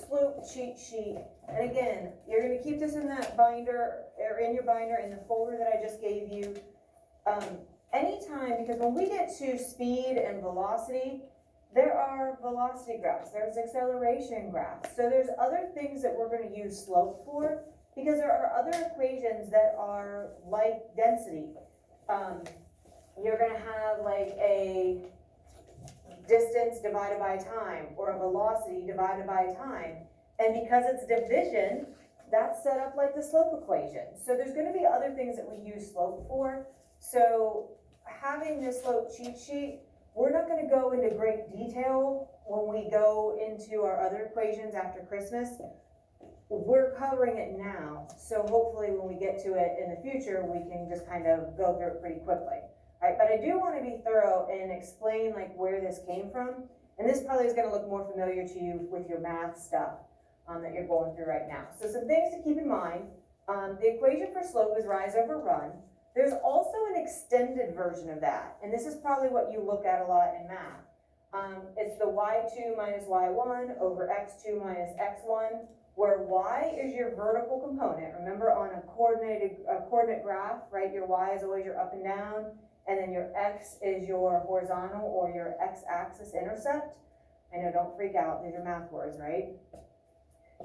slope cheat sheet, and again, you're gonna keep this in that binder, or in your binder, in the folder that I just gave you. Anytime, because when we get to speed and velocity, there are velocity graphs, there's acceleration graphs, so there's other things that we're gonna use slope for, because there are other equations that are like density. You're gonna have like a distance divided by time, or a velocity divided by time, and because it's division, that's set up like the slope equation. So there's gonna be other things that we use slope for. So having this slope cheat sheet, we're not gonna go into great detail when we go into our other equations after Christmas. We're covering it now, so hopefully when we get to it in the future, we can just kind of go through it pretty quickly. Right, but I do want to be thorough and explain like where this came from, and this probably is going to look more familiar to you with your math stuff that you're going through right now. So some things to keep in mind, the equation for slope is rise over run. There's also an extended version of that, and this is probably what you look at a lot in math. It's the y2 minus y1 over x2 minus x1, where y is your vertical component. Remember, on a coordinate graph, right, your y is always your up and down, and then your x is your horizontal or your x-axis intercept. I know, don't freak out, these are math words, right?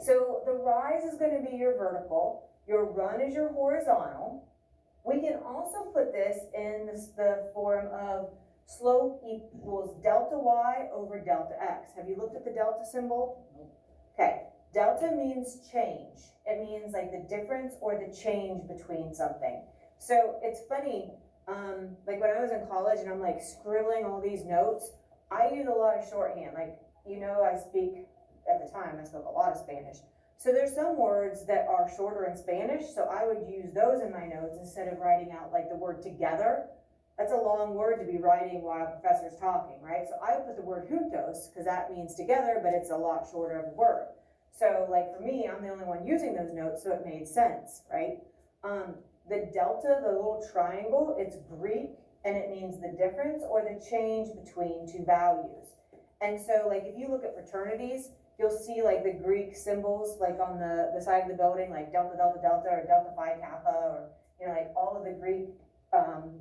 So the rise is going to be your vertical, your run is your horizontal. We can also put this in the form of slope equals delta y over delta x. Have you looked at the delta symbol? Okay, delta means change. It means like the difference or the change between something. So it's funny, like when I was in college and I'm like scribbling all these notes, I use a lot of shorthand. Like, you know, I spoke a lot of Spanish. So there's some words that are shorter in Spanish, so I would use those in my notes instead of writing out like the word together. That's a long word to be writing while a professor's talking, right? So I would put the word juntos, because that means together, but it's a lot shorter of a word. So like for me, I'm the only one using those notes, so it made sense, right? The delta, the little triangle, it's Greek, and it means the difference or the change between two values. And so like if you look at fraternities, you'll see like the Greek symbols like on the side of the building, like delta, delta, delta, or delta phi kappa, or, you know, like all of the Greek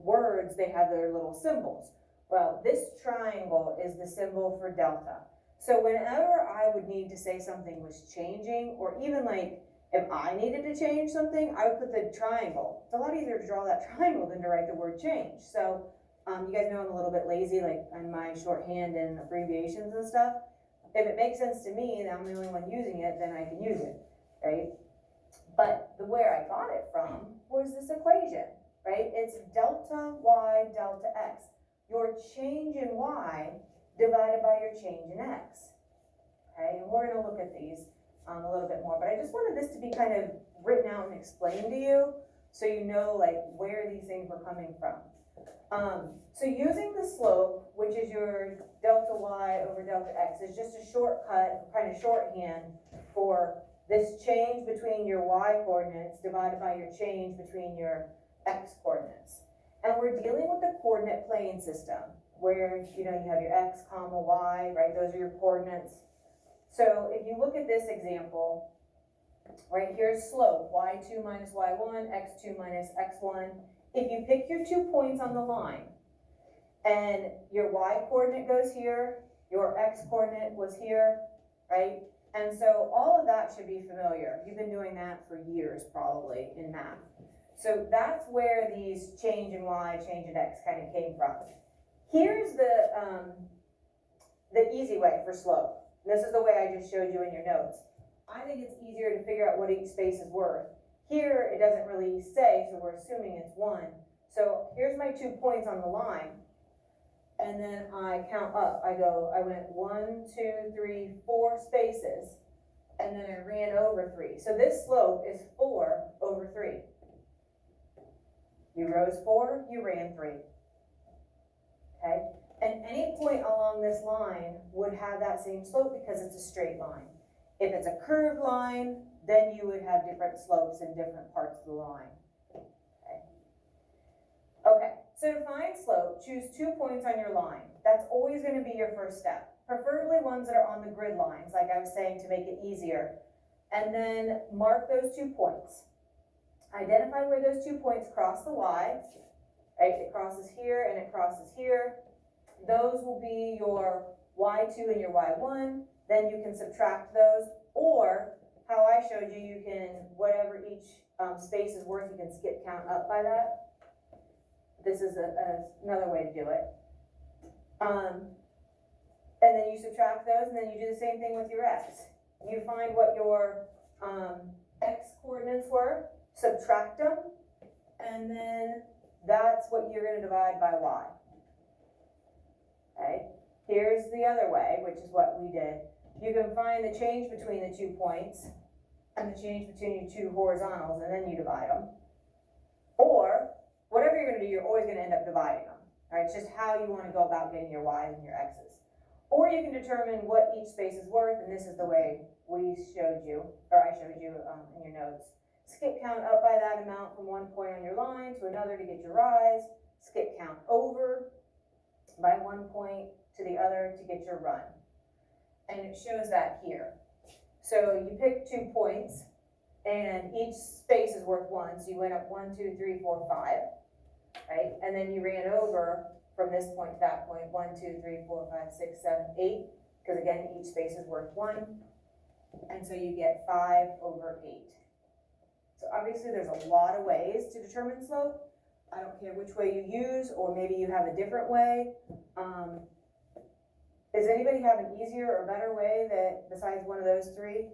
words, they have their little symbols. Well, this triangle is the symbol for delta. So whenever I would need to say something was changing, or even like if I needed to change something, I would put the triangle. It's a lot easier to draw that triangle than to write the word change. So you guys know I'm a little bit lazy, like on my shorthand and abbreviations and stuff. If it makes sense to me and I'm the only one using it, then I can use it, right? But where I got it from was this equation, right? It's delta y delta x. Your change in y divided by your change in x, okay? And we're gonna look at these a little bit more, but I just wanted this to be kind of written out and explained to you so you know like where these things were coming from. So using the slope, which is your delta y over delta x, is just a shortcut, kind of shorthand for this change between your y coordinates divided by your change between your x coordinates. And we're dealing with the coordinate plane system where, you know, you have your x comma y, right? Those are your coordinates. So if you look at this example, right, here's slope, y2 minus y1, x2 minus x1. If you pick your 2 points on the line, and your y coordinate goes here, your x coordinate was here, right? And so all of that should be familiar. You've been doing that for years probably in math. So that's where these change in y, change in x kind of came from. Here's the easy way for slope. This is the way I just showed you in your notes. I think it's easier to figure out what each space is worth. Here, it doesn't really say, so we're assuming it's 1. So here's my 2 points on the line. And then I count up. I went 1, 2, 3, 4 spaces. And then I ran over 3. So this slope is 4 over 3. You rose 4, you ran 3. Okay? And any point along this line would have that same slope because it's a straight line. If it's a curved line, then you would have different slopes in different parts of the line. Okay, so to find slope, choose 2 points on your line. That's always going to be your first step. preferably ones that are on the grid lines, like I was saying, to make it easier. And then mark those 2 points. Identify where those 2 points cross the Y, right? It crosses here and it crosses here. Those will be your Y2 and your Y1. Then you can subtract those, or how I showed you, you can, whatever each space is worth, you can skip count up by that. This is another way to do it. And then you subtract those, and then you do the same thing with your X. You find what your X coordinates were, subtract them, and then that's what you're going to divide by Y. Okay, here's the other way, which is what we did. You can find the change between the 2 points and the change between your 2 horizontals, and then you divide them. Or, whatever you're going to do, you're always going to end up dividing them. All right, it's just how you want to go about getting your Y's and your X's. Or you can determine what each space is worth, and this is the way we showed you, or I showed you in your notes. Skip count up by that amount from one point on your line to another to get your rise. Skip count over by 1 point to the other to get your run. And it shows that here. So you pick 2 points, and each space is worth 1, so you went up 1, 2, 3, 4, 5, right? And then you ran over from this point to that point, 1, 2, 3, 4, 5, 6, 7, 8, because again, each space is worth 1, and so you get 5 over 8. So obviously there's a lot of ways to determine slope. I don't care which way you use, or maybe you have a different way. Does anybody have an easier or better way that besides one of those 3?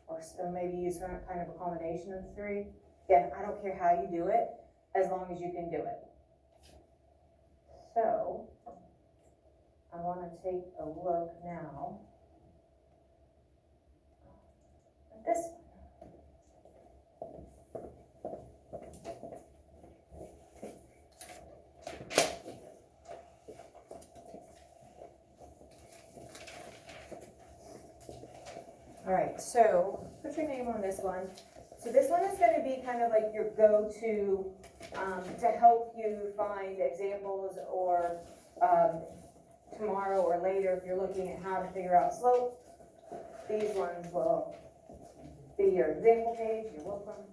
Or maybe use some kind of a combination of the 3? Again, I don't care how you do it, as long as you can do it. So, I want to take a look now at this one. All right, so put your name on this one. So this one is going to be kind of like your go-to to help you find examples, or tomorrow or later if you're looking at how to figure out slope. These ones will be your example page. You're welcome.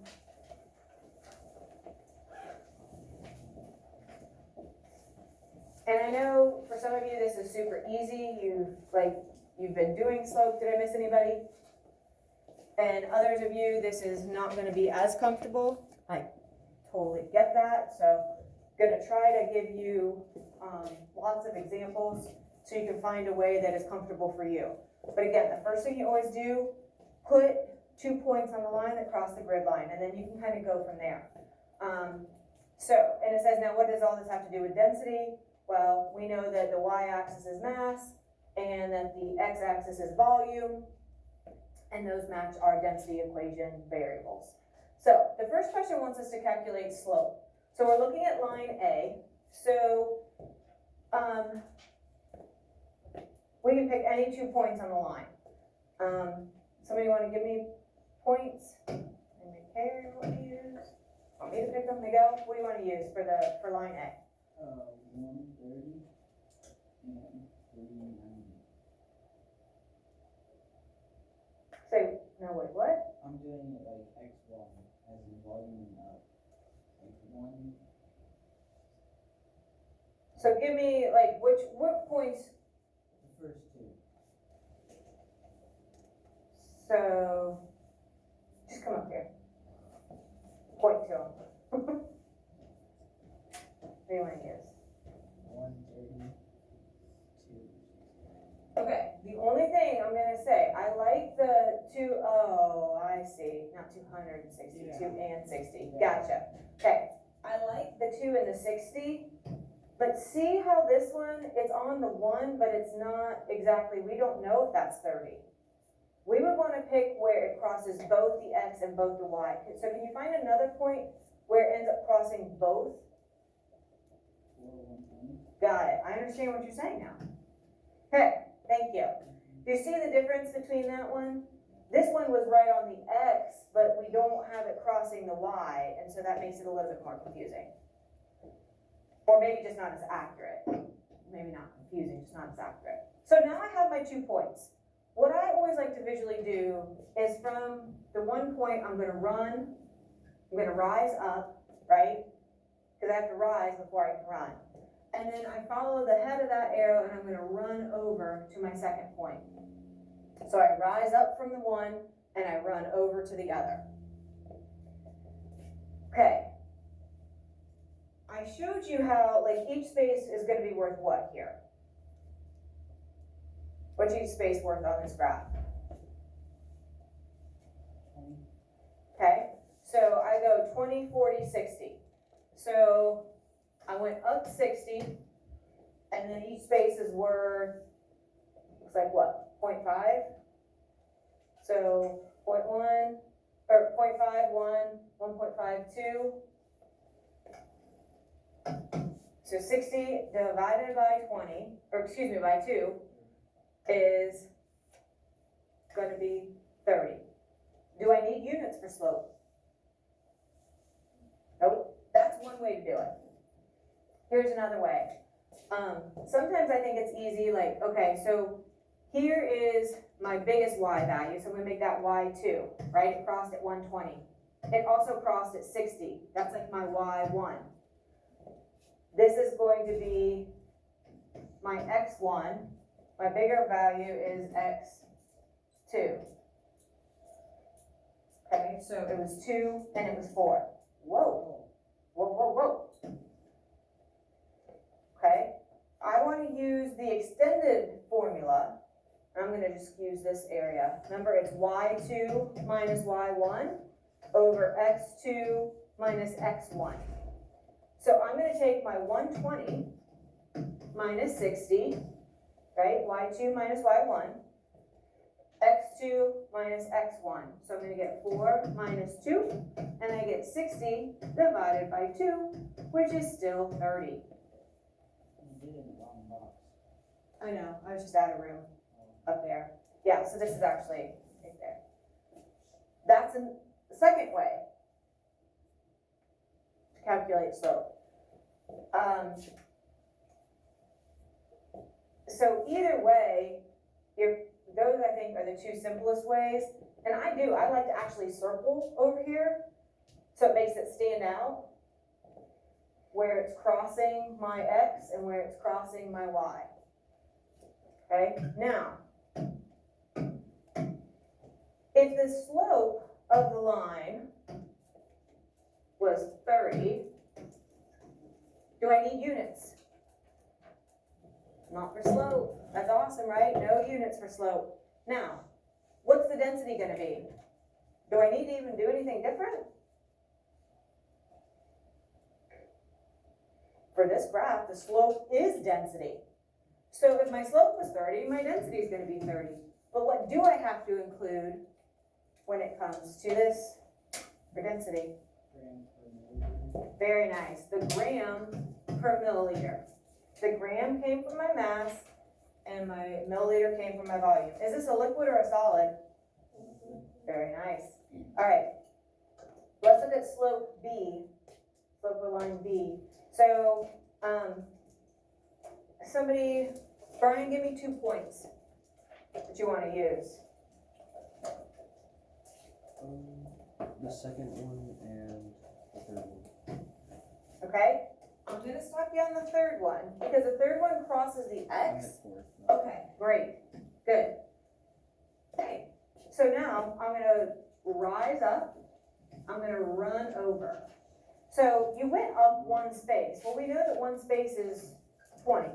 And I know for some of you this is super easy. You've been doing slope. Did I miss anybody? And others of you, this is not going to be as comfortable. I totally get that. So I'm going to try to give you lots of examples so you can find a way that is comfortable for you. But again, the first thing you always do, put 2 points on the line that cross the grid line, and then you can kind of go from there. And it says, now what does all this have to do with density? Well, we know that the y-axis is mass, and that the x-axis is volume, and those match our density equation variables. So the first question wants us to calculate slope. So we're looking at line A. So we can pick any 2 points on the line. Somebody want to give me points? Anybody care what to use? Want me to pick them? They go. What do you want to use for line A? 130 and 390. Say, no, wait, what? I'm doing it like x1 as in volume up. Like 1. So give me what points? The first 2. So just come up here. Point to them. What do you want to use? 132. Okay, the only thing I'm going to say, I like the 2, oh, I see, not 260, Yeah. 2 and 60, Yeah. gotcha. Okay, I like the 2 and the 60, but see how this one, it's on the 1, but it's not exactly, we don't know if that's 30. We would want to pick where it crosses both the x and both the y. So can you find another point where it ends up crossing both? 120. Got it, I understand what you're saying now. Okay. Thank you. Do you see the difference between that one? This one was right on the x, but we don't have it crossing the y, and so that makes it a little bit more confusing. Or maybe just not as accurate. Maybe not confusing, just not as accurate. So now I have my 2 points. What I always like to visually do is from the 1 point, I'm gonna rise up, right? Because I have to rise before I can run. And then I follow the head of that arrow and I'm gonna run over to my 2nd point. So I rise up from the 1 and I run over to the other. Okay. I showed you how, like, each space is gonna be worth what here? What's each space worth on this graph? 20. Okay, so I go 20, 40, 60. So I went up 60, and then each space is worth, looks like what, 0.5? So 0.1, or 0.5, 1, 1.5, 2. So 60 divided by 20, or excuse me, by 2, is going to be 30. Do I need units for slope? Nope. That's one way to do it. Here's another way. Sometimes I think it's easy, like, okay, so here is my biggest y value, so I'm going to make that y2, right? It crossed at 120. It also crossed at 60. That's like my y1. This is going to be my x1. My bigger value is x2. Okay, so it was 2 and it was 4. Whoa, whoa, whoa, whoa. Okay, I want to use the extended formula. I'm going to just use this area. Remember, it's y2 minus y1 over x2 minus x1. So I'm going to take my 120 minus 60, right? y2 minus y1, x2 minus x1. So I'm going to get 4 minus 2, and I get 60 divided by 2, which is still 30. You did it in the wrong box. I know, I was just out of room up there. Yeah, so this is actually right there. That's the second way to calculate slope. So either way, those I think are the 2 simplest ways. And I like to actually circle over here, so it makes it stand out where it's crossing my x and where it's crossing my y. Okay, now, if the slope of the line was 30, do I need units? Not for slope. That's awesome, right? No units for slope. Now, what's the density going to be? Do I need to even do anything different? For this graph, the slope is density. So if my slope was 30, my density is going to be 30. But what do I have to include when it comes to this for density? Grams per milliliter. Very nice. The gram per milliliter. The gram came from my mass, and my milliliter came from my volume. Is this a liquid or a solid? Very nice. All right. Let's look at slope B. Slope of line B. So, Brian, give me 2 points that you want to use. The second one and the third one. Okay? I'm going to stop you on the third one because the third one crosses the X. And the fourth. Okay, great. Good. Okay. So now I'm going to rise up. I'm going to run over. So you went up 1 space. Well, we know that 1 space is 20.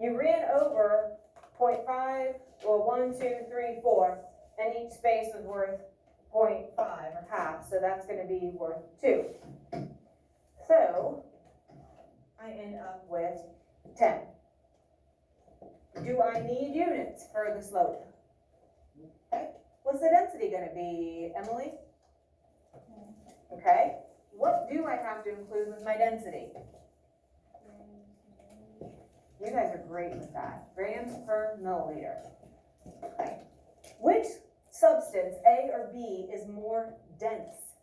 You ran over 0.5, well, 1, 2, 3, 4, and each space was worth 0.5 or half, so that's going to be worth 2. So I end up with 10. Do I need units for the slope? Okay. What's the density going to be, Emily? Okay. What do I have to include with my density? You guys are great with that. Grams per milliliter. Okay. Which substance, A or B, is more dense?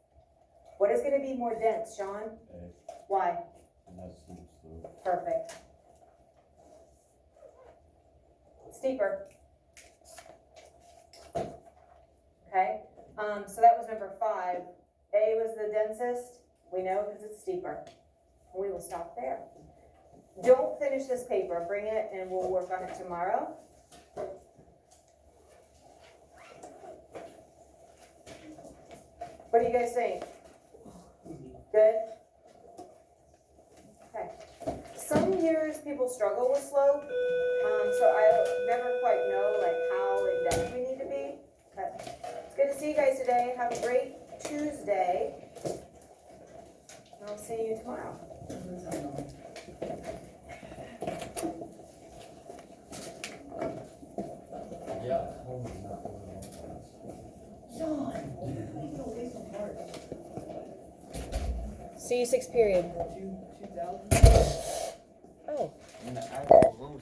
What is going to be more dense, Sean? A, Why? and that's the slope. Perfect. steeper. Okay, so that was number 5. A was the densest, we know because it's steeper. We will stop there. Don't finish this paper, bring it and we'll work on it tomorrow. What do you guys think? Good? Okay. Some years people struggle with slope, so I never quite know like how in depth we need to be. But it's good to see you guys today. Have a great Tuesday. And I'll see you tomorrow. Yeah. See you 6th period. 2000? Oh. And the actual room was